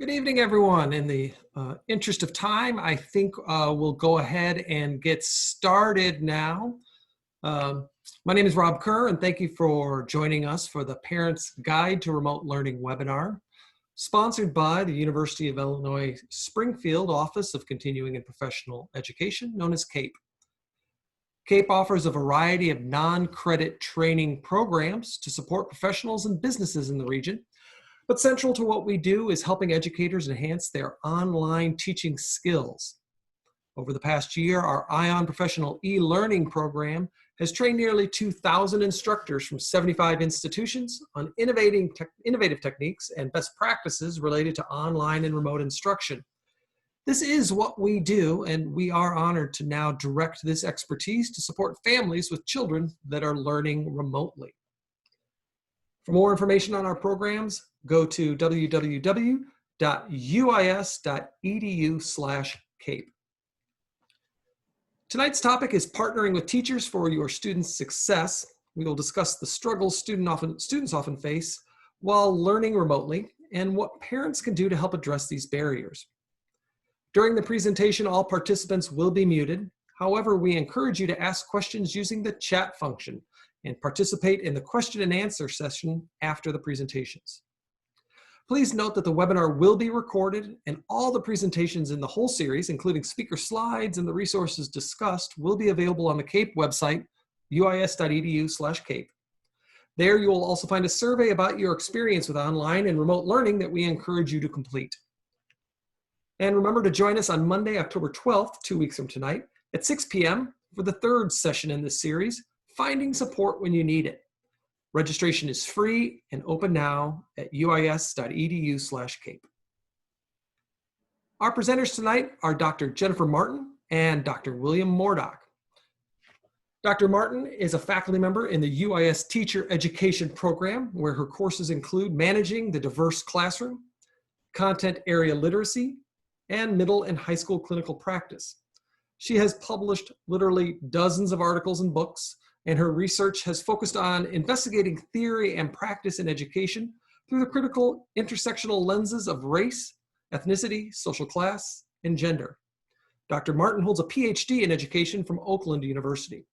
Good evening, everyone. In the interest of time, I think we'll go ahead and get started now. My name is Rob Kerr, and thank you for joining us for the Parents Guide to Remote Learning webinar, sponsored by the University of Illinois Springfield Office of Continuing and Professional Education, known as CAPE. CAPE offers a variety of non-credit training programs to support professionals and businesses in the region. But central to what we do is helping educators enhance their online teaching skills. Over the past year, our ION Professional e-learning program has trained nearly 2,000 instructors from 75 institutions on innovative techniques and best practices related to online and remote instruction. This is what we do, and we are honored to now direct this expertise to support families with children that are learning remotely. For more information on our programs, go to www.uis.edu/CAPE. Tonight's topic is partnering with teachers for your students' success. We will discuss the struggles students often face while learning remotely and what parents can do to help address these barriers. During the presentation, all participants will be muted. However, we encourage you to ask questions using the chat function and participate in the question and answer session after the presentations. Please note that the webinar will be recorded, and all the presentations in the whole series, including speaker slides and the resources discussed, will be available on the CAPE website, uis.edu/CAPE. There you will also find a survey about your experience with online and remote learning that we encourage you to complete. And remember to join us on Monday, October 12th, 2 weeks from tonight, at 6 p.m. for the third session in this series, Finding Support When You Need It. Registration is free and open now at uis.edu/CAPE. Our presenters tonight are Dr. Jennifer Martin and Dr. William Mordock. Dr. Martin is a faculty member in the UIS Teacher Education Program, where her courses include managing the diverse classroom, content area literacy, and middle and high school clinical practice. She has published literally dozens of articles and books, and her research has focused on investigating theory and practice in education through the critical intersectional lenses of race, ethnicity, social class, and gender. Dr. Martin holds a PhD in education from Oakland University.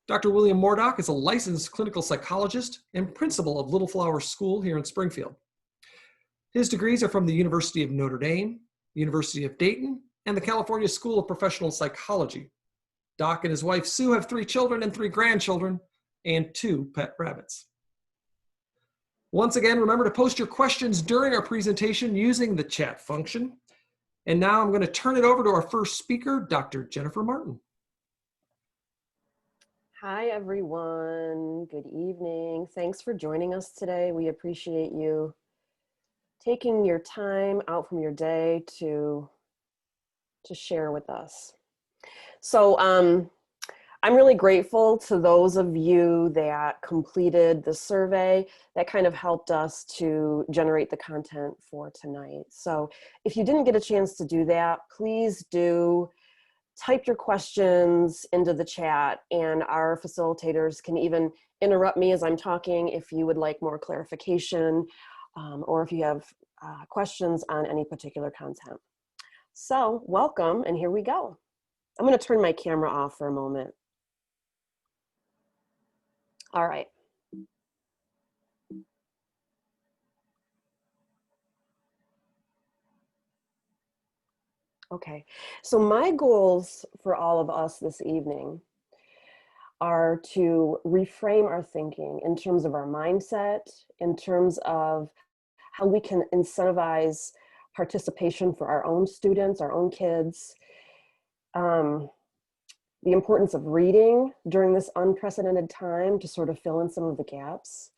Dr. William Mordock is a licensed clinical psychologist and principal of Little Flower School here in Springfield. His degrees are from the University of Notre Dame, University of Dayton, and the California School of Professional Psychology. Doc and his wife Sue have 3 children and 3 grandchildren and 2 pet rabbits. Once again, remember to post your questions during our presentation using the chat function. And now I'm going to turn it over to our first speaker, Dr. Jennifer Martin. Hi, everyone. Good evening. Thanks for joining us today. We appreciate you taking your time out from your day to share with us. So I'm really grateful to those of you that completed the survey that kind of helped us to generate the content for tonight. So if you didn't get a chance to do that, please do type your questions into the chat, and our facilitators can even interrupt me as I'm talking if you would like more clarification or if you have questions on any particular content. So welcome, and here we go. I'm going to turn my camera off for a moment. All right. Okay, so my goals for all of us this evening are to reframe our thinking in terms of our mindset, in terms of how we can incentivize participation for our own students, our own kids, the importance of reading during this unprecedented time to sort of fill in some of the gaps,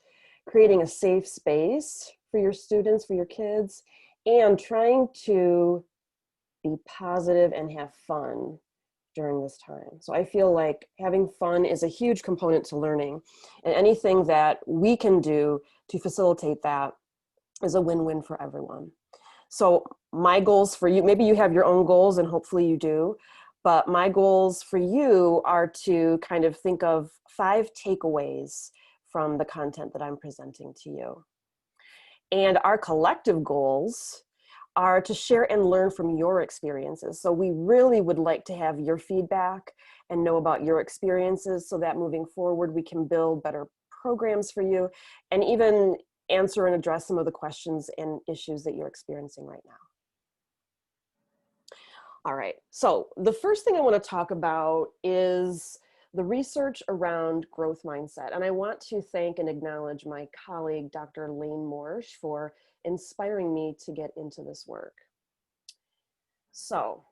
creating a safe space for your students, for your kids, and trying to be positive and have fun during this time. So I feel like having fun is a huge component to learning, and anything that we can do to facilitate that is a win-win for everyone. So my goals for you, maybe you have your own goals and hopefully you do, but my goals for you are to kind of think of 5 takeaways from the content that I'm presenting to you. And our collective goals are to share and learn from your experiences. So we really would like to have your feedback and know about your experiences so that moving forward, we can build better programs for you and even answer and address some of the questions and issues that you're experiencing right now. All right, so the first thing I want to talk about is the research around growth mindset. And I want to thank and acknowledge my colleague, Dr. Lane Morsch, for inspiring me to get into this work. So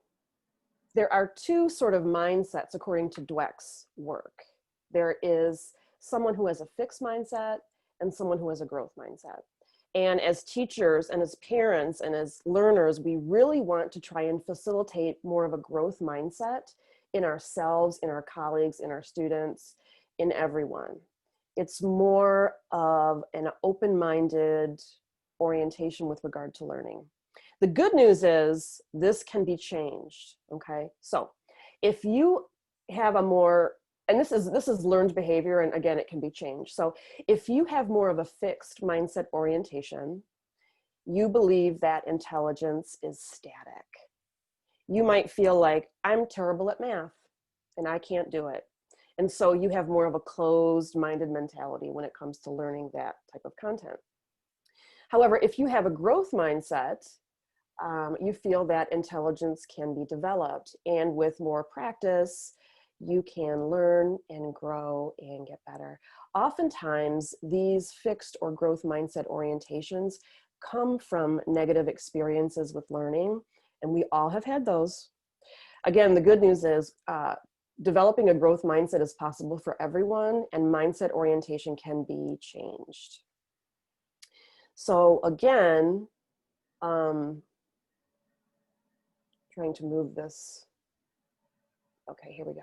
there are two sort of mindsets according to Dweck's work. There is someone who has a fixed mindset and someone who has a growth mindset. And as teachers and as parents and as learners, we really want to try and facilitate more of a growth mindset in ourselves, in our colleagues, in our students, in everyone. It's more of an open-minded orientation with regard to learning. The good news is this can be changed, okay? So if you have a more, and this is learned behavior, and again, it can be changed. So if you have more of a fixed mindset orientation, you believe that intelligence is static. You might feel like, I'm terrible at math and I can't do it. And so you have more of a closed-minded mentality when it comes to learning that type of content. However, if you have a growth mindset, you feel that intelligence can be developed, and with more practice, you can learn and grow and get better. Oftentimes, these fixed or growth mindset orientations come from negative experiences with learning, and we all have had those. Again, the good news is developing a growth mindset is possible for everyone, and mindset orientation can be changed. So again, trying to move this. Okay, here we go.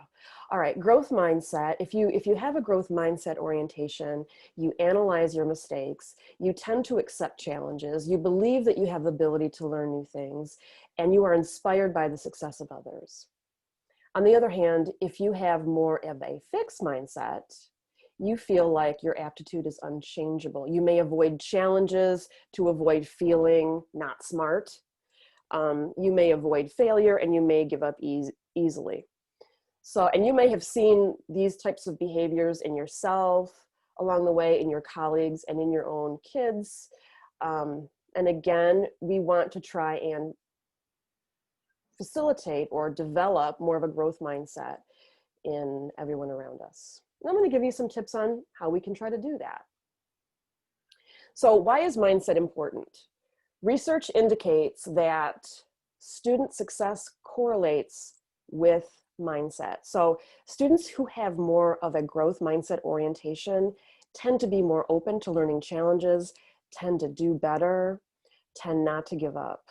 All right, growth mindset. If you have a growth mindset orientation, you analyze your mistakes, you tend to accept challenges, you believe that you have the ability to learn new things, and you are inspired by the success of others. On the other hand, if you have more of a fixed mindset, you feel like your aptitude is unchangeable. You may avoid challenges to avoid feeling not smart. You may avoid failure, and you may give up easily. So, and you may have seen these types of behaviors in yourself along the way, in your colleagues, and in your own kids. And again, we want to try and facilitate or develop more of a growth mindset in everyone around us. And I'm going to give you some tips on how we can try to do that. So why is mindset important? Research indicates that student success correlates with mindset. So students who have more of a growth mindset orientation tend to be more open to learning challenges, tend to do better, tend not to give up.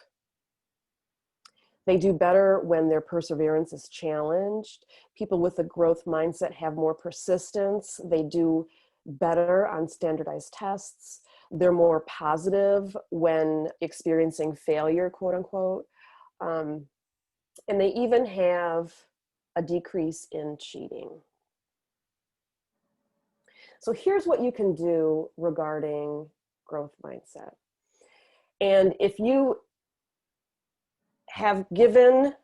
They do better when their perseverance is challenged. People with a growth mindset have more persistence. They do better on standardized tests. They're more positive when experiencing failure, quote unquote. And they even have a decrease in cheating. So here's what you can do regarding growth mindset. And if you have given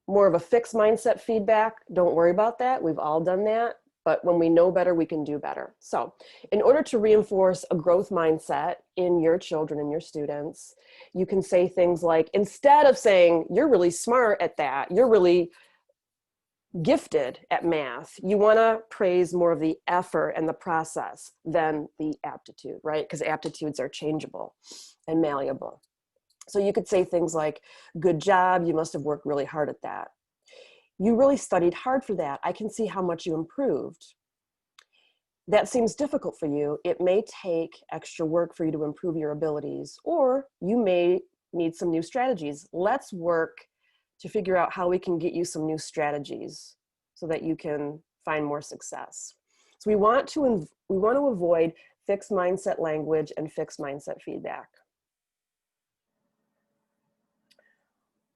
more of a fixed mindset feedback, don't worry about that. We've all done that. But when we know better, we can do better. So in order to reinforce a growth mindset in your children and your students, you can say things like, instead of saying, you're really smart at that, you're really gifted at math, you want to praise more of the effort and the process than the aptitude, right? Because aptitudes are changeable and malleable. So you could say things like, good job, you must have worked really hard at that. You really studied hard for that. I can see how much you improved. That seems difficult for you. It may take extra work for you to improve your abilities, or you may need some new strategies. Let's work to figure out how we can get you some new strategies so that you can find more success. So we want to avoid fixed mindset language and fixed mindset feedback.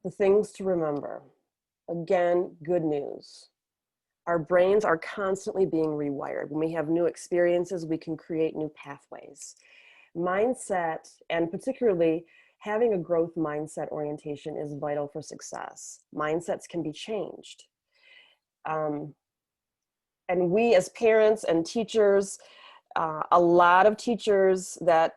The things to remember. Again, good news. Our brains are constantly being rewired. When we have new experiences, we can create new pathways. Mindset, and particularly having a growth mindset orientation, is vital for success. Mindsets can be changed. And we as parents and teachers, a lot of teachers that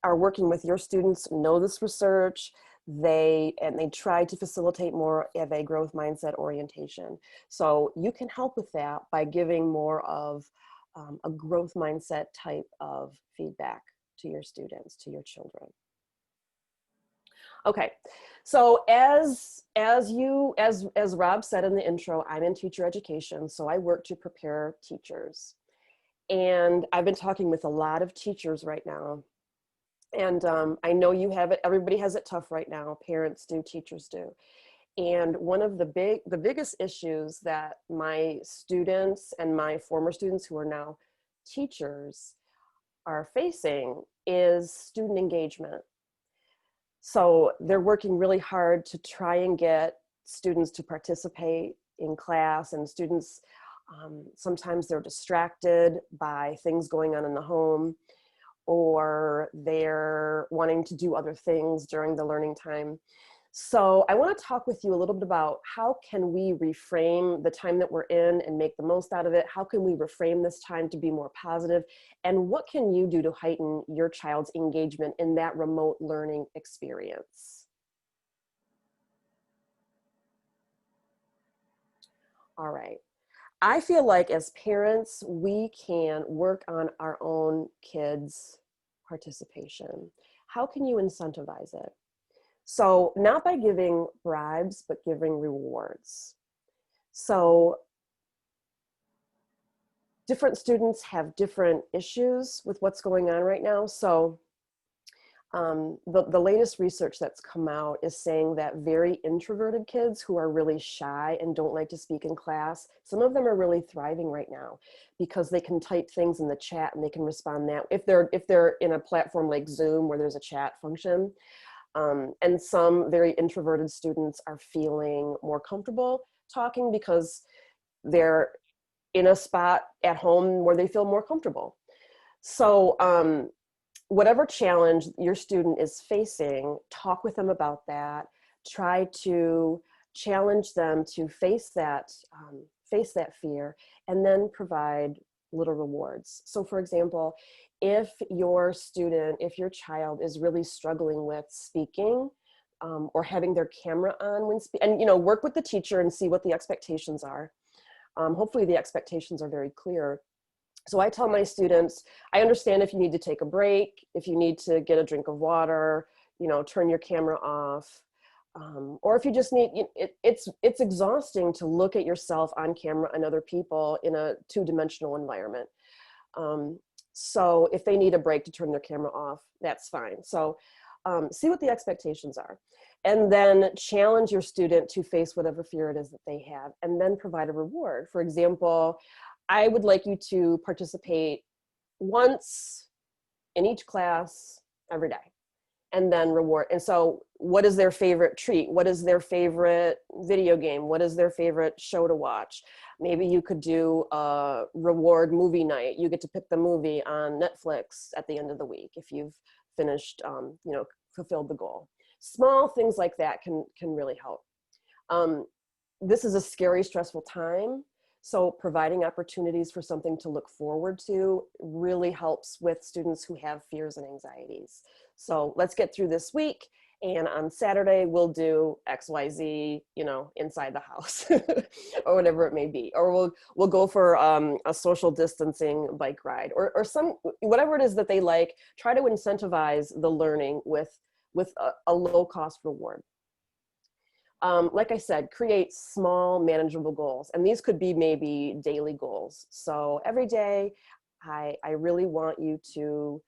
are working with your students know this research. They try to facilitate more of a growth mindset orientation. So you can help with that by giving more of a growth mindset type of feedback to your students, to your children. Okay, so as Rob said in the intro, I'm in teacher education, so I work to prepare teachers. And I've been talking with a lot of teachers right now. And I know you have it, everybody has it tough right now. Parents do, teachers do. And one of the biggest issues that my students and my former students who are now teachers are facing is student engagement. So they're working really hard to try and get students to participate in class, and students, sometimes they're distracted by things going on in the home, or they're wanting to do other things during the learning time. So I want to talk with you a little bit about how can we reframe the time that we're in and make the most out of it? How can we reframe this time to be more positive? And what can you do to heighten your child's engagement in that remote learning experience? All right. I feel like as parents, we can work on our own kids' participation. How can you incentivize it? So not by giving bribes, but giving rewards. So different students have different issues with what's going on right now. So the latest research that's come out is saying that very introverted kids who are really shy and don't like to speak in class, some of them are really thriving right now because they can type things in the chat and they can respond that if they're in a platform like Zoom where there's a chat function. And some very introverted students are feeling more comfortable talking because they're in a spot at home where they feel more comfortable. So whatever challenge your student is facing, talk with them about that. Try to challenge them to face that fear, and then provide little rewards. So for example, if your child is really struggling with speaking or having their camera on when and work with the teacher and see what the expectations are. Hopefully the expectations are very clear. So I tell my students, I understand if you need to take a break, if you need to get a drink of water, turn your camera off, or if you just need, it's exhausting to look at yourself on camera and other people in a two-dimensional environment. So if they need a break to turn their camera off, that's fine. So see what the expectations are, and then challenge your student to face whatever fear it is that they have, and then provide a reward. For example, I would like you to participate once in each class every day, and then reward. And so what is their favorite treat? What is their favorite video game? What is their favorite show to watch? Maybe you could do a reward movie night. You get to pick the movie on Netflix at the end of the week if you've finished, fulfilled the goal. Small things like that can really help. This is a scary, stressful time. So providing opportunities for something to look forward to really helps with students who have fears and anxieties. So let's get through this week, and on Saturday we'll do XYZ, inside the house or whatever it may be. Or we'll go for a social distancing bike ride, or whatever it is that they like. Try to incentivize the learning with a low cost reward. Like I said, create small, manageable goals. And these could be maybe daily goals. So every day, I really want you to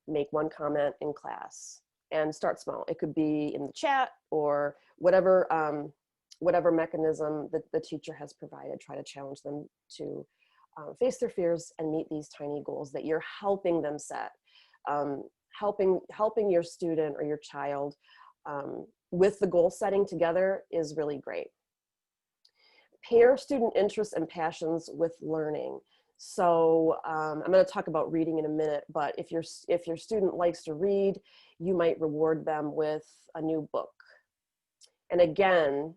make one comment in class, and start small. It could be in the chat or whatever mechanism that the teacher has provided. Try to challenge them to face their fears and meet these tiny goals that you're helping them set. Helping your student or your child with the goal setting together is really great. Pair student interests and passions with learning. So I'm going to talk about reading in a minute, but if your student likes to read, you might reward them with a new book. And again,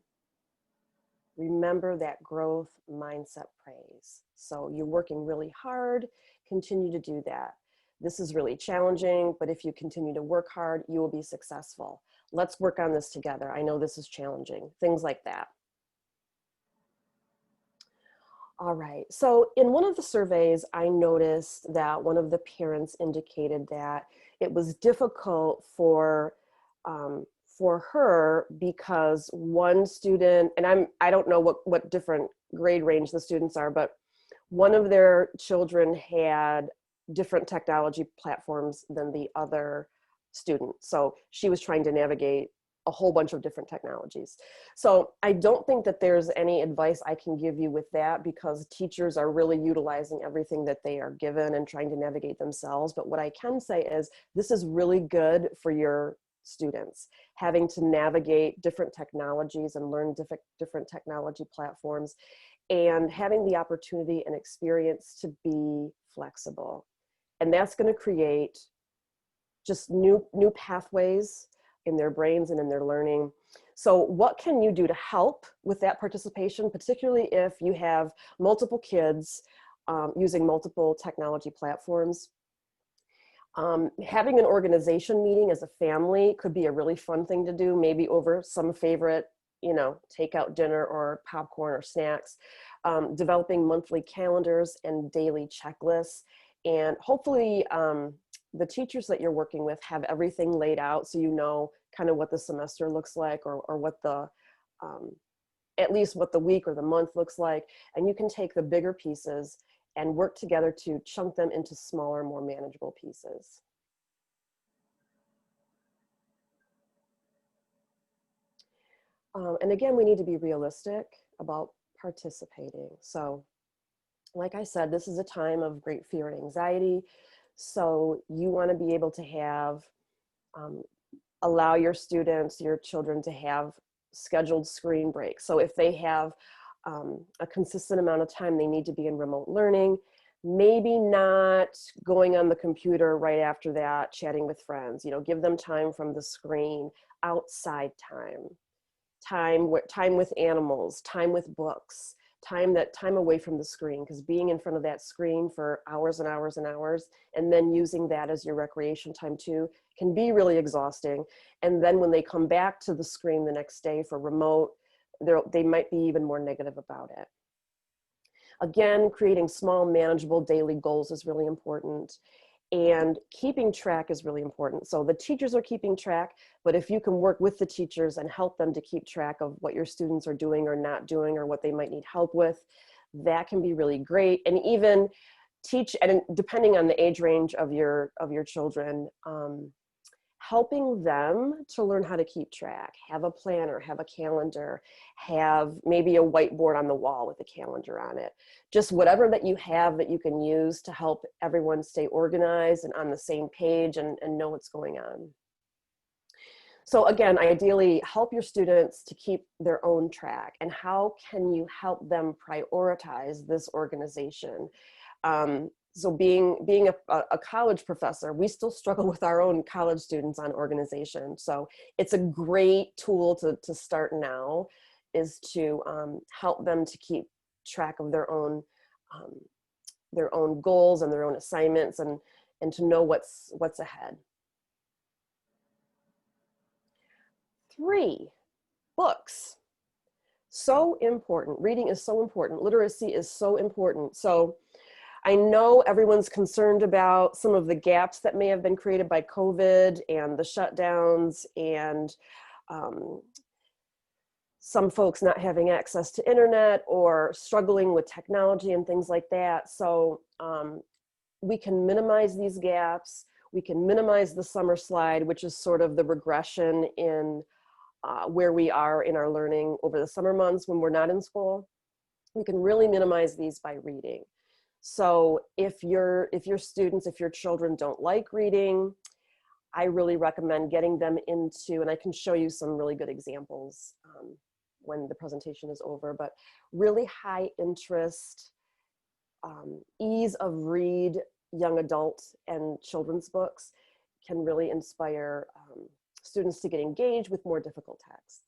remember that growth mindset praise. So you're working really hard, continue to do that. This is really challenging, but if you continue to work hard, you will be successful. Let's work on this together. I know this is challenging, things like that. All right, so in one of the surveys, I noticed that one of the parents indicated that it was difficult for her because one student, and I don't know what different grade range the students are, but one of their children had different technology platforms than the other student. So she was trying to navigate a whole bunch of different technologies. So I don't think that there's any advice I can give you with that, because teachers are really utilizing everything that they are given and trying to navigate themselves. But what I can say is this is really good for your students, having to navigate different technologies and learn different technology platforms, and having the opportunity and experience to be flexible. And that's going to create just new pathways in their brains and in their learning. So what can you do to help with that participation, particularly if you have multiple kids using multiple technology platforms? Having an organization meeting as a family could be a really fun thing to do, maybe over some favorite, takeout dinner or popcorn or snacks. Developing monthly calendars and daily checklists. And hopefully the teachers that you're working with have everything laid out, so you know kind of what the semester looks like, or what the, at least what the week or the month looks like. And you can take the bigger pieces and work together to chunk them into smaller, more manageable pieces. And again, we need to be realistic about participating. So like I said, this is a time of great fear and anxiety. So you want to be able to have, allow your students, your children to have scheduled screen breaks. So if they have a consistent amount of time they need to be in remote learning, maybe not going on the computer right after that, chatting with friends, give them time from the screen, outside time with animals, time with books, time away from the screen, because being in front of that screen for hours and hours and hours, and then using that as your recreation time too, can be really exhausting. And then when they come back to the screen the next day for remote, they might be even more negative about it. Again, creating small, manageable daily goals is really important. And keeping track is really important. So the teachers are keeping track, but if you can work with the teachers and help them to keep track of what your students are doing or not doing, or what they might need help with, that can be really great. And even teach, and depending on the age range of your children, helping them to learn how to keep track, have a planner, have a calendar, have maybe a whiteboard on the wall with a calendar on it. Just whatever that you have that you can use to help everyone stay organized and on the same page and know what's going on. So again, ideally, help your students to keep their own track. And how can you help them prioritize this organization? So being a college professor, we still struggle with our own college students on organization. So it's a great tool to start now, is to help them to keep track of their own goals and their own assignments, and to know what's ahead. 3, books. So important. Reading is so important. Literacy is so important. So I know everyone's concerned about some of the gaps that may have been created by COVID and the shutdowns, and some folks not having access to internet or struggling with technology and things like that. So we can minimize these gaps. We can minimize the summer slide, which is sort of the regression in where we are in our learning over the summer months when we're not in school. We can really minimize these by reading. So if your students, if your children don't like reading, I really recommend getting them into, and I can show you some really good examples when the presentation is over, but really high interest ease of read young adult and children's books can really inspire students to get engaged with more difficult texts.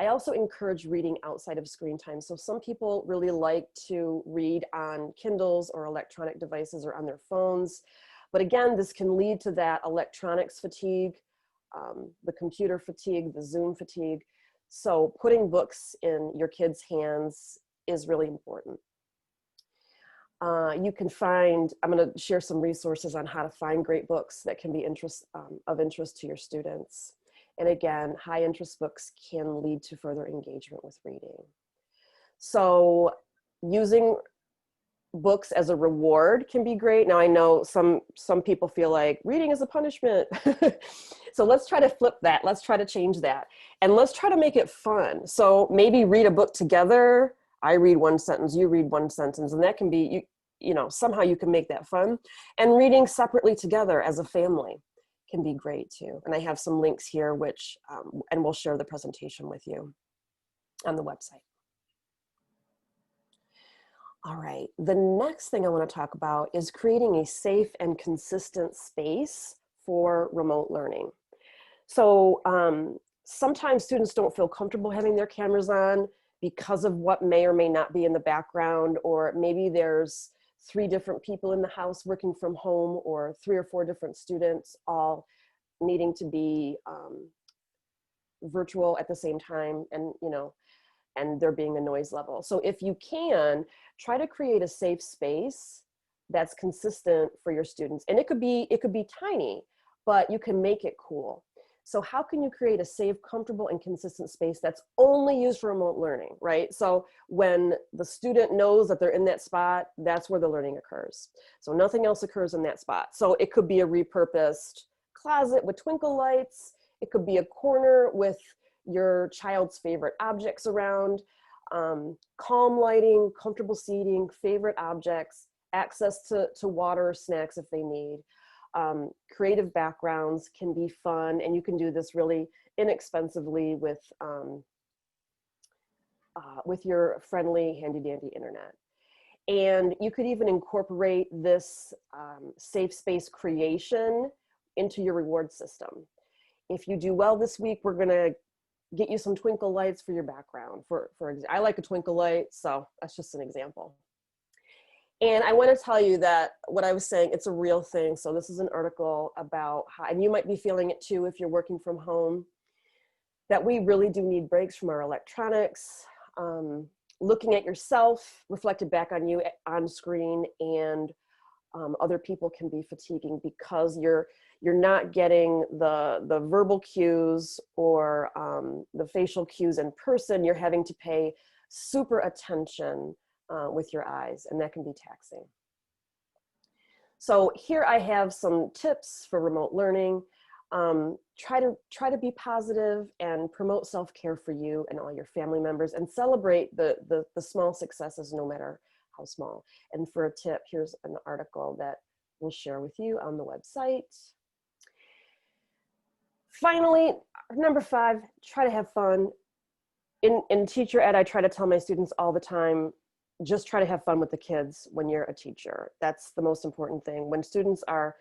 I also encourage reading outside of screen time. So some people really like to read on Kindles or electronic devices or on their phones. But again, this can lead to that electronics fatigue, the computer fatigue, the Zoom fatigue. So putting books in your kids' hands is really important. You can find, I'm going to share some resources on how to find great books that can be of interest to your students. And again, high interest books can lead to further engagement with reading. So using books as a reward can be great. Now I know some people feel like reading is a punishment. So let's try to flip that. Let's try to change that. And let's try to make it fun. So maybe read a book together. I read one sentence, you read one sentence, and that can be, you know, somehow you can make that fun. And reading separately together as a family can be great too. And I have some links here, which, and we'll share the presentation with you on the website. All right, the next thing I want to talk about is creating a safe and consistent space for remote learning. So sometimes students don't feel comfortable having their cameras on because of what may or may not be in the background, or maybe there's 3 different people in the house working from home, or 3 or 4 different students all needing to be virtual at the same time, and and there being a noise level. So if you can, try to create a safe space that's consistent for your students. And it could be tiny, but you can make it cool. So how can you create a safe, comfortable, and consistent space that's only used for remote learning, right? So when the student knows that they're in that spot, that's where the learning occurs. So nothing else occurs in that spot. So it could be a repurposed closet with twinkle lights. It could be a corner with your child's favorite objects around, calm lighting, comfortable seating, favorite objects, access to water or snacks if they need. Creative backgrounds can be fun, and you can do this really inexpensively with your friendly handy dandy internet. And you could even incorporate this safe space creation into your reward system. If you do well this week, we're gonna get you some twinkle lights for your background. For example, I like a twinkle light, so that's just an example. And I want to tell you that what I was saying, it's a real thing. So this is an article about how, and you might be feeling it too if you're working from home, that we really do need breaks from our electronics. Looking at yourself reflected back on you on screen, and other people can be fatiguing because you're not getting the verbal cues or the facial cues in person. You're having to pay super attention with your eyes, and that can be taxing. So here I have some tips for remote learning. Try to be positive and promote self-care for you and all your family members, and celebrate the small successes, no matter how small. And for a tip, here's an article that we'll share with you on the website. Finally, number 5, try to have fun. In teacher ed, I try to tell my students all the time, just try to have fun with the kids when you're a teacher. That's the most important thing. When students are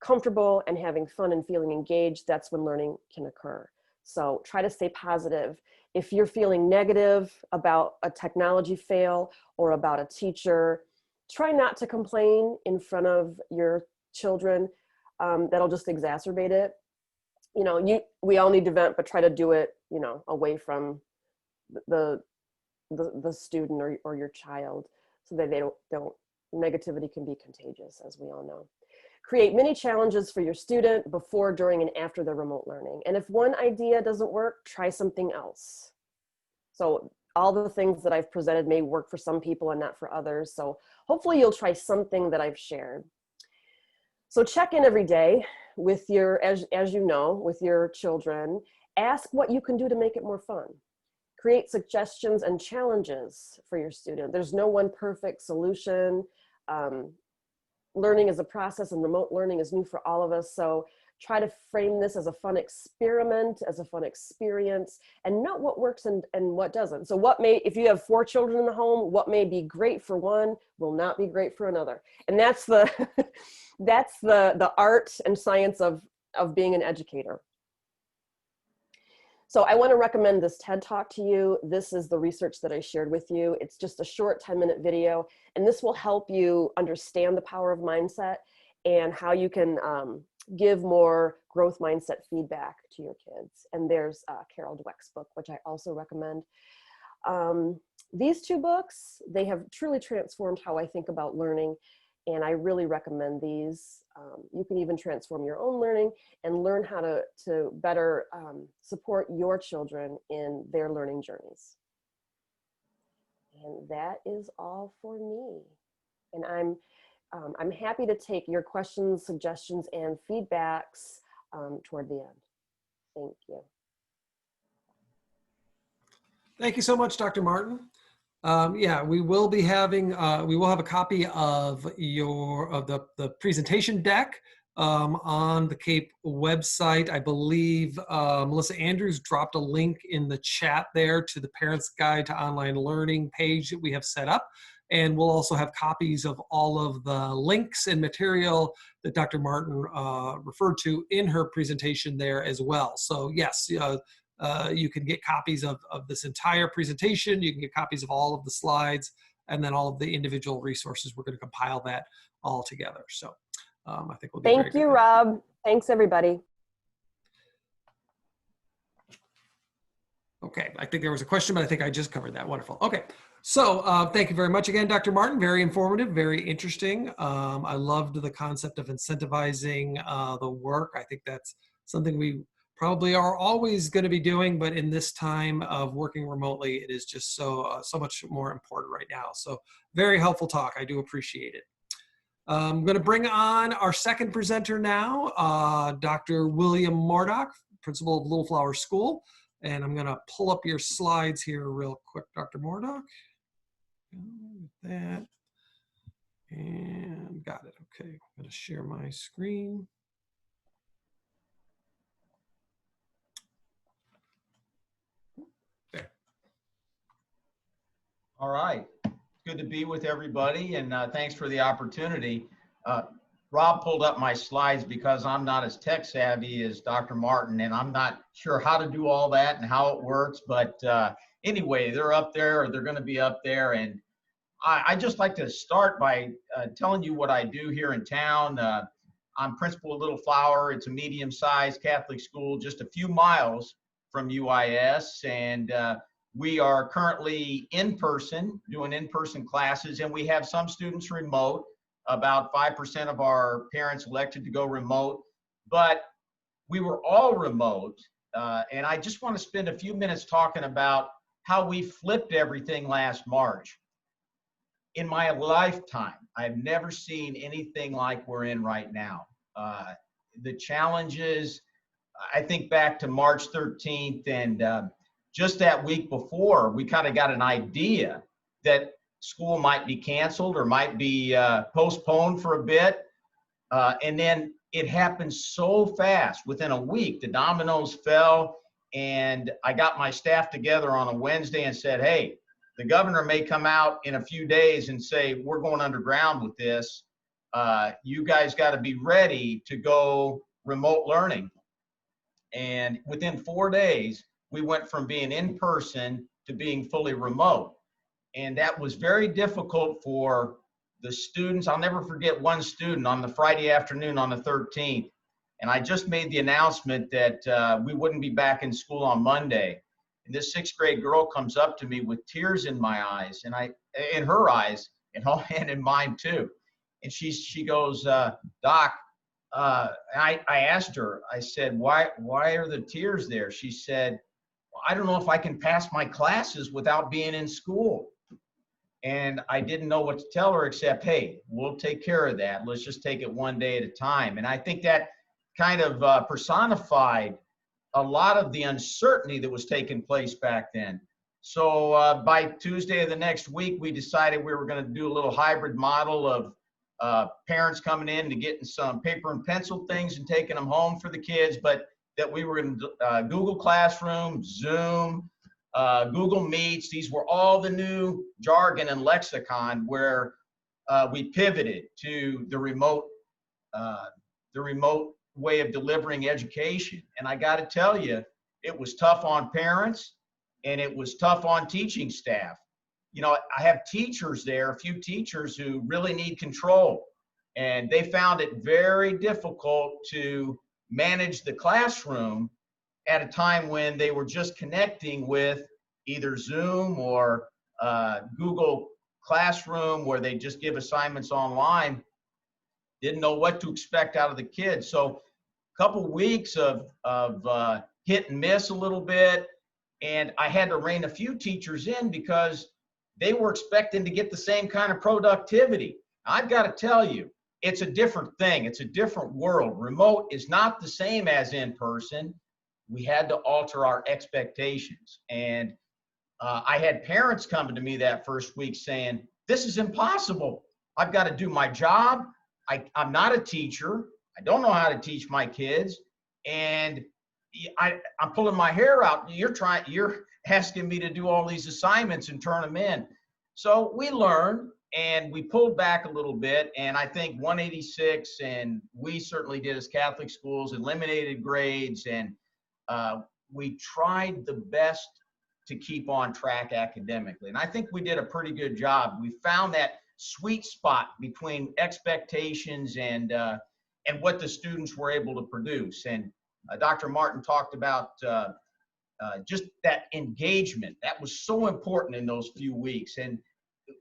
comfortable and having fun and feeling engaged, that's when learning can occur. So try to stay positive. If you're feeling negative about a technology fail or about a teacher, try not to complain in front of your children. That'll just exacerbate it. We all need to vent, but try to do it, away from the student or your child, so that they don't negativity can be contagious, as we all know. Create mini challenges for your student before, during, and after the remote learning. And if one idea doesn't work, try something else. So all the things that I've presented may work for some people and not for others. So hopefully you'll try something that I've shared. So check in every day with as you know, with your children. Ask what you can do to make it more fun. Create suggestions and challenges for your student. There's no one perfect solution. Learning is a process, and remote learning is new for all of us. So try to frame this as a fun experiment, as a fun experience, and note what works and what doesn't. So if you have 4 children in the home, what may be great for one will not be great for another. And that's the, that's the art and science of being an educator. So I want to recommend this TED Talk to you. This is the research that I shared with you. It's just a short 10-minute video, and this will help you understand the power of mindset and how you can give more growth mindset feedback to your kids. And there's Carol Dweck's book, which I also recommend. These 2 books, they have truly transformed how I think about learning, and I really recommend these. You can even transform your own learning and learn how to better support your children in their learning journeys. And that is all for me. And I'm happy to take your questions, suggestions, and feedbacks toward the end. Thank you. Thank you so much, Dr. Martin. Yeah, we will be having, we will have a copy of the presentation deck on the CAPE website. I believe Melissa Andrews dropped a link in the chat there to the Parents Guide to Online Learning page that we have set up. And we'll also have copies of all of the links and material that Dr. Martin referred to in her presentation there as well. So yes, you can get copies of this entire presentation. You can get copies of all of the slides and then all of the individual resources. We're going to compile that all together. So I think we'll be Thank you, Rob. Thanks, everybody. Okay, I think there was a question, but I think I just covered that. Wonderful. Okay, so thank you very much again, Dr. Martin. Very informative, very interesting. I loved the concept of incentivizing the work. I think that's something we probably are always going to be doing, but in this time of working remotely, it is just so much more important right now. So very helpful talk. I do appreciate it. I'm going to bring on our second presenter now, Dr. William Mordock, principal of Little Flower School. And I'm going to pull up your slides here real quick, Dr. Mordock. That. And got it. Okay, I'm going to share my screen. All right, good to be with everybody, and thanks for the opportunity. Rob pulled up my slides because I'm not as tech savvy as Dr. Martin, and I'm not sure how to do all that and how it works, but anyway, they're up there, or they're gonna be up there, and I just like to start by telling you what I do here in town. I'm principal of Little Flower. It's a medium-sized Catholic school just a few miles from UIS, and we are currently doing in-person classes, and we have some students remote. About 5% of our parents elected to go remote, but we were all remote. And I just want to spend a few minutes talking about how we flipped everything last March. In my lifetime, I've never seen anything like we're in right now. The challenges, I think back to March 13th, and just that week before, we kind of got an idea that school might be canceled or might be postponed for a bit. And then it happened so fast. Within a week, the dominoes fell, and I got my staff together on a Wednesday and said, hey, the governor may come out in a few days and say, we're going underground with this. You guys got to be ready to go remote learning. And within 4 days, we went from being in person to being fully remote. And that was very difficult for the students. I'll never forget one student on the Friday afternoon on the 13th. And I just made the announcement that we wouldn't be back in school on Monday. And this 6th grade girl comes up to me with tears in my eyes, and in her eyes, and in mine too. And she goes, Doc, I asked her, I said, why are the tears there? She said, I don't know if I can pass my classes without being in school. And I didn't know what to tell her except, hey, we'll take care of that. Let's just take it one day at a time. And I think that kind of personified a lot of the uncertainty that was taking place back then. So by Tuesday of the next week, we decided we were going to do a little hybrid model of parents coming in to getting some paper and pencil things and taking them home for the kids, but that we were in Google Classroom, Zoom, Google Meets. These were all the new jargon and lexicon where we pivoted to the remote way of delivering education. And I got to tell you, it was tough on parents and it was tough on teaching staff. You know, I have teachers there, a few teachers who really need control, and they found it very difficult to manage the classroom at a time when they were just connecting with either Zoom or Google Classroom, where they just give assignments online, didn't know what to expect out of the kids. So a couple weeks of hit and miss a little bit, and I had to rein a few teachers in because they were expecting to get the same kind of productivity. I've got to tell you, it's a different thing. It's a different world. Remote is not the same as in person. We had to alter our expectations. And I had parents coming to me that first week saying, this is impossible. I've got to do my job. I'm not a teacher. I don't know how to teach my kids. And I'm pulling my hair out. You're asking me to do all these assignments and turn them in. So we learned and we pulled back a little bit. And I think 186, and we certainly did as Catholic schools, eliminated grades. And we tried the best to keep on track academically. And I think we did a pretty good job. We found that sweet spot between expectations and what the students were able to produce. And Dr. Martin talked about just that engagement. That was so important in those few weeks. And,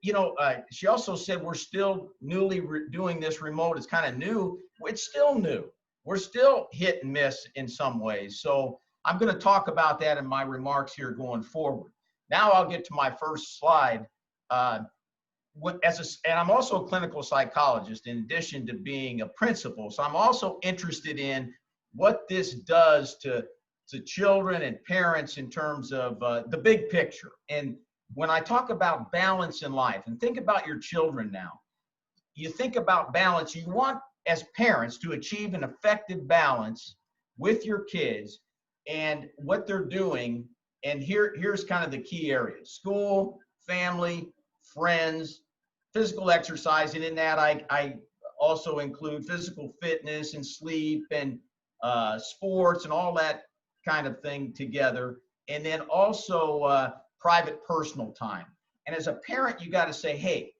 you know, she also said we're still newly doing this remote. It's kind of new. It's still new. We're still hit and miss in some ways. So I'm going to talk about that in my remarks here going forward. Now I'll get to my first slide. And I'm also a clinical psychologist in addition to being a principal. So I'm also interested in what this does to children and parents in terms of the big picture. And when I talk about balance in life, and think about your children now, you think about balance, you want as parents to achieve an effective balance with your kids and what they're doing. And here's kind of the key areas: school, family, friends, physical exercise. And in that, I also include physical fitness and sleep and sports and all that kind of thing together. And then also private personal time. And as a parent, you got to say, hey,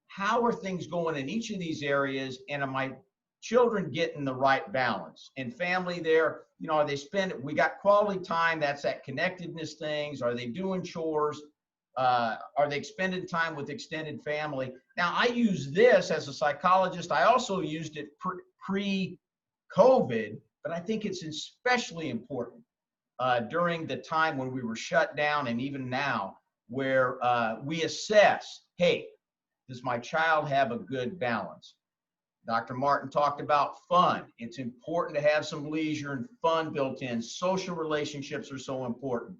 how are things going in each of these areas? And are my children getting the right balance? And family there, you know, we got quality time. That's that connectedness things. Are they doing chores? Are they spending time with extended family? Now, I use this as a psychologist. I also used it pre-COVID, but I think it's especially important during the time when we were shut down, and even now, where we assess, hey, does my child have a good balance? Dr. Martin talked about fun. It's important to have some leisure and fun built in. Social relationships are so important.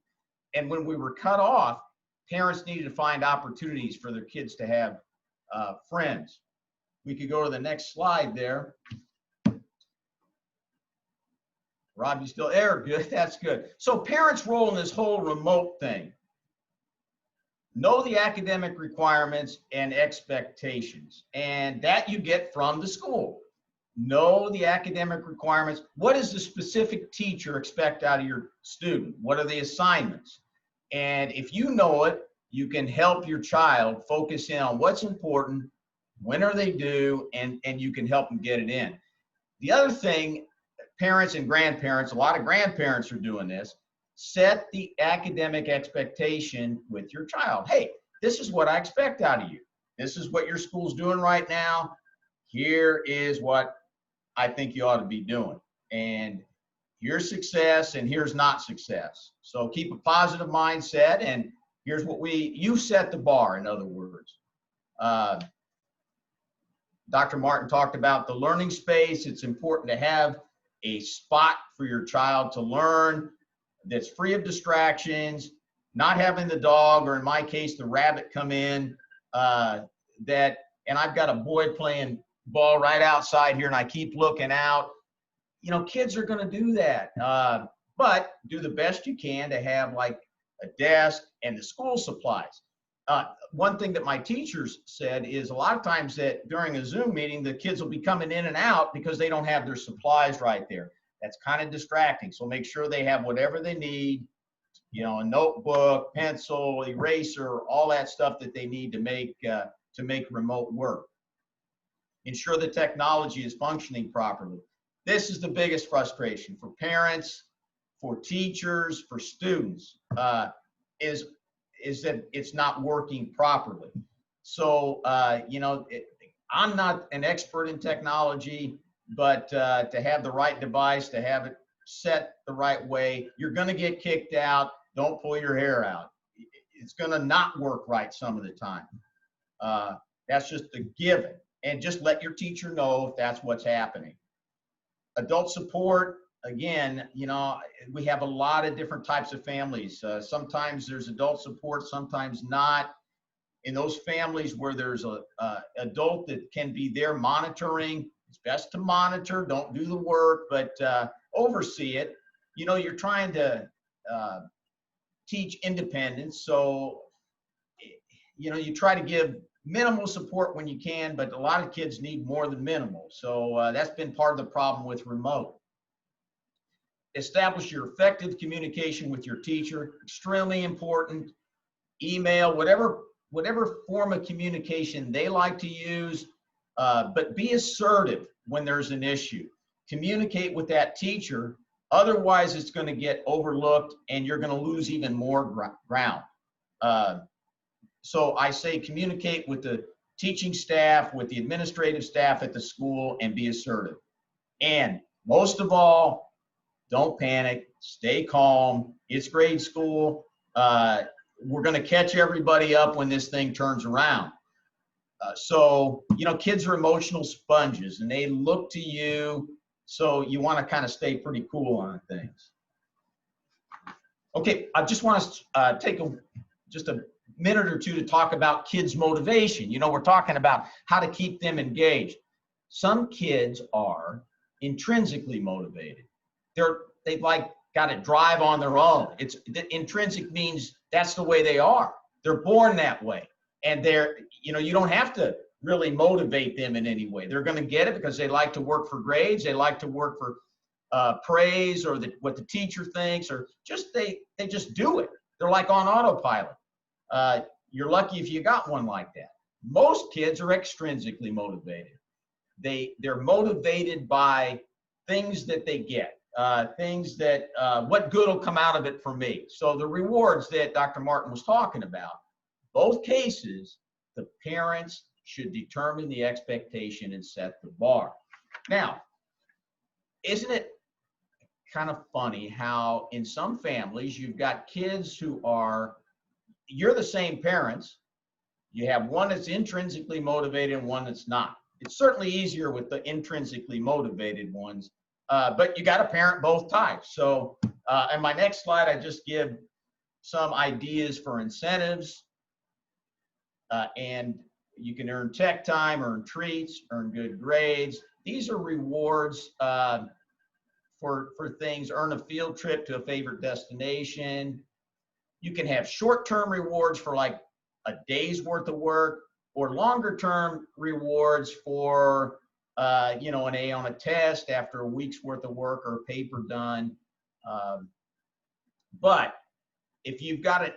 And when we were cut off, parents needed to find opportunities for their kids to have friends. We could go to the next slide there. Rob, you still there? Good, that's good. So parents' role in this whole remote thing: know the academic requirements and expectations, and that you get from the school. Know the academic requirements. What does the specific teacher expect out of your student? What are the assignments? And if you know it, you can help your child focus in on what's important, when are they due, and you can help them get it in. The other thing, parents and grandparents, a lot of grandparents are doing this, set the academic expectation with your child. Hey, this is what I expect out of you. This is what your school's doing right now. Here is what I think you ought to be doing. And here's success and here's not success. So keep a positive mindset, and here's what you set the bar, in other words. Dr. Martin talked about the learning space. It's important to have a spot for your child to learn that's free of distractions, not having the dog, or in my case, the rabbit come in, and I've got a boy playing ball right outside here and I keep looking out. You know, kids are going to do that. But do the best you can to have like a desk and the school supplies. One thing that my teachers said is a lot of times that during a Zoom meeting, the kids will be coming in and out because they don't have their supplies right there. That's kind of distracting. So make sure they have whatever they need, you know, a notebook, pencil, eraser, all that stuff that they need to make remote work. Ensure the technology is functioning properly. This is the biggest frustration for parents, for teachers, for students, is that it's not working properly. So, you know, I'm not an expert in technology, but to have the right device, to have it set the right way, you're going to get kicked out. Don't pull your hair out. It's going to not work right some of the time. That's just a given. And just let your teacher know if that's what's happening. Adult support, again, you know, we have a lot of different types of families. Sometimes there's adult support, sometimes not. In those families where there's a adult that can be there monitoring, it's best to monitor, don't do the work, but oversee it. You know, you're trying to teach independence, so, you know, you try to give minimal support when you can, but a lot of kids need more than minimal. So that's been part of the problem with remote. Establish your effective communication with your teacher, extremely important. Email, whatever form of communication they like to use, but be assertive when there's an issue. Communicate with that teacher, otherwise it's going to get overlooked and you're going to lose even more ground. So I say communicate with the teaching staff, with the administrative staff at the school, and be assertive. And most of all, don't panic, stay calm. It's grade school. We're going to catch everybody up when this thing turns around. So, you know, kids are emotional sponges and they look to you. So you want to kind of stay pretty cool on things. Okay, I just want to take just a minute or two to talk about kids' motivation. You know, we're talking about how to keep them engaged. Some kids are intrinsically motivated. They've like got to drive on their own. Intrinsic means that's the way they are. They're born that way. And you know, you don't have to really motivate them in any way. They're going to get it because they like to work for grades. They like to work for praise or what the teacher thinks, or just they just do it. They're like on autopilot. You're lucky if you got one like that. Most kids are extrinsically motivated. They're motivated by things that they get, things that, what good will come out of it for me. So the rewards that Dr. Martin was talking about, both cases, the parents should determine the expectation and set the bar. Now, isn't it kind of funny how in some families you've got kids who you're the same parents, you have one that's intrinsically motivated and one that's not. It's certainly easier with the intrinsically motivated ones, but you got to parent both types. So in my next slide, I just give some ideas for incentives, and you can earn tech time, earn treats, earn good grades. These are rewards for things. Earn a field trip to a favorite destination. You can have short-term rewards for like a day's worth of work, or longer-term rewards for you know, an A on a test after a week's worth of work or a paper done. But if you've got an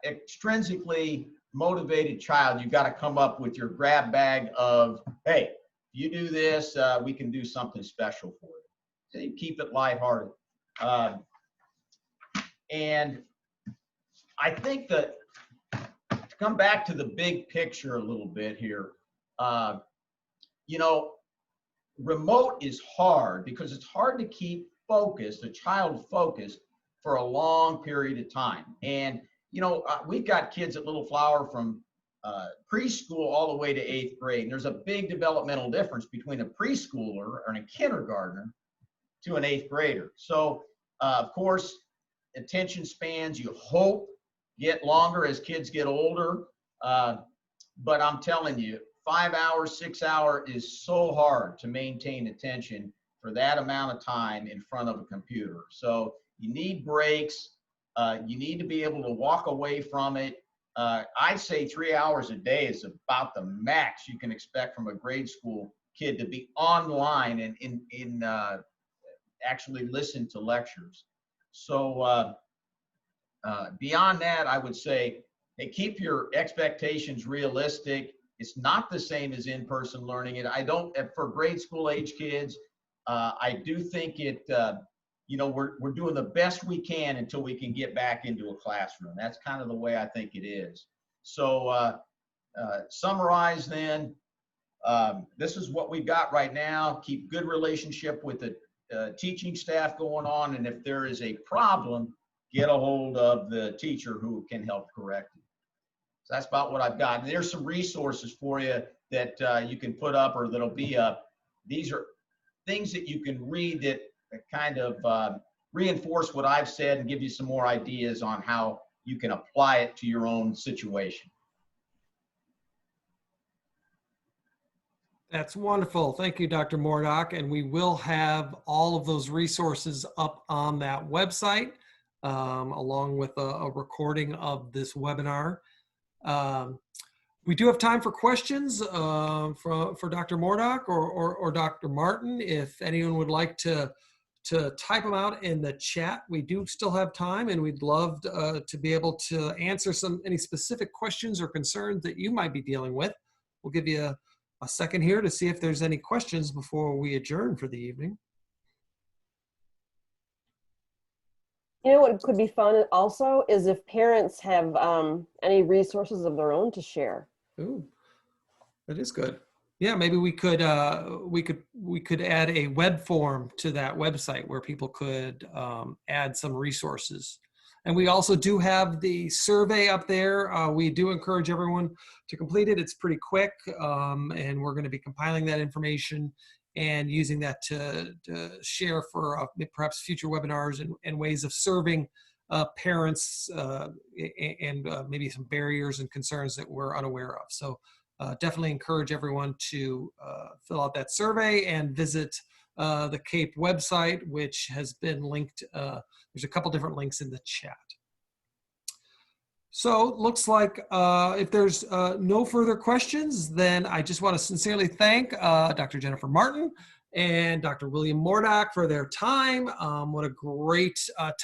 extrinsically motivated child, you've got to come up with your grab bag of, hey, you do this, we can do something special for you. So you keep it lighthearted. And I think that to come back to the big picture a little bit here, you know, remote is hard because it's hard to keep focused, a child focused for a long period of time. And, you know, we've got kids at Little Flower from preschool all the way to 8th grade. And there's a big developmental difference between a preschooler or a kindergartner to an 8th grader. So, of course, attention spans, you hope, get longer as kids get older. But I'm telling you, 5 hours, 6 hours is so hard to maintain attention for that amount of time in front of a computer. So you need breaks. You need to be able to walk away from it. I'd say 3 hours a day is about the max you can expect from a grade school kid to be online and actually listen to lectures. So beyond that, I would say, hey, keep your expectations realistic. It's not the same as in-person learning. And I don't, for grade school age kids, I do think it, you know, we're doing the best we can until we can get back into a classroom. That's kind of the way I think it is. So summarize then, this is what we've got right now. Keep good relationship with the teaching staff going on. And if there is a problem, get a hold of the teacher who can help correct it. So that's about what I've got. And there's some resources for you that you can put up or that'll be up. These are things that you can read that kind of reinforce what I've said and give you some more ideas on how you can apply it to your own situation. That's wonderful. Thank you, Dr. Mordock. And we will have all of those resources up on that website, along with a recording of this webinar. We do have time for questions for Dr. Mordock or Dr. Martin. If anyone would like to type them out in the chat, we do still have time, and we'd love to be able to answer any specific questions or concerns that you might be dealing with. We'll give you a second here to see if there's any questions before we adjourn for the evening. You know what could be fun also is if parents have any resources of their own to share. Ooh, that is good. Yeah, maybe we could add a web form to that website where people could add some resources. And we also do have the survey up there. We do encourage everyone to complete it. It's pretty quick, and we're going to be compiling that information and using that to share for perhaps future webinars and ways of serving parents and maybe some barriers and concerns that we're unaware of. So definitely encourage everyone to fill out that survey and visit the CAPE website, which has been linked. There's a couple different links in the chat. So it looks like if there's no further questions, then I just want to sincerely thank Dr. Jennifer Martin and Dr. William Mordock for their time. What a great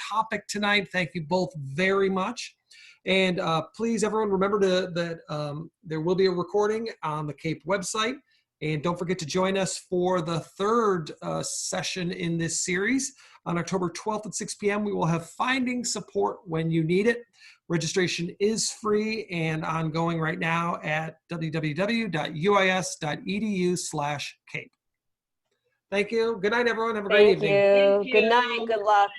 topic tonight. Thank you both very much. And please, everyone, remember that there will be a recording on the CAPE website. And don't forget to join us for the third session in this series. On October 12th at 6 p.m., we will have Finding Support When You Need It. Registration is free and ongoing right now at www.uis.edu/CAPE. Thank you. Good night, everyone. Have a great evening. Thank you. Good night. Good luck.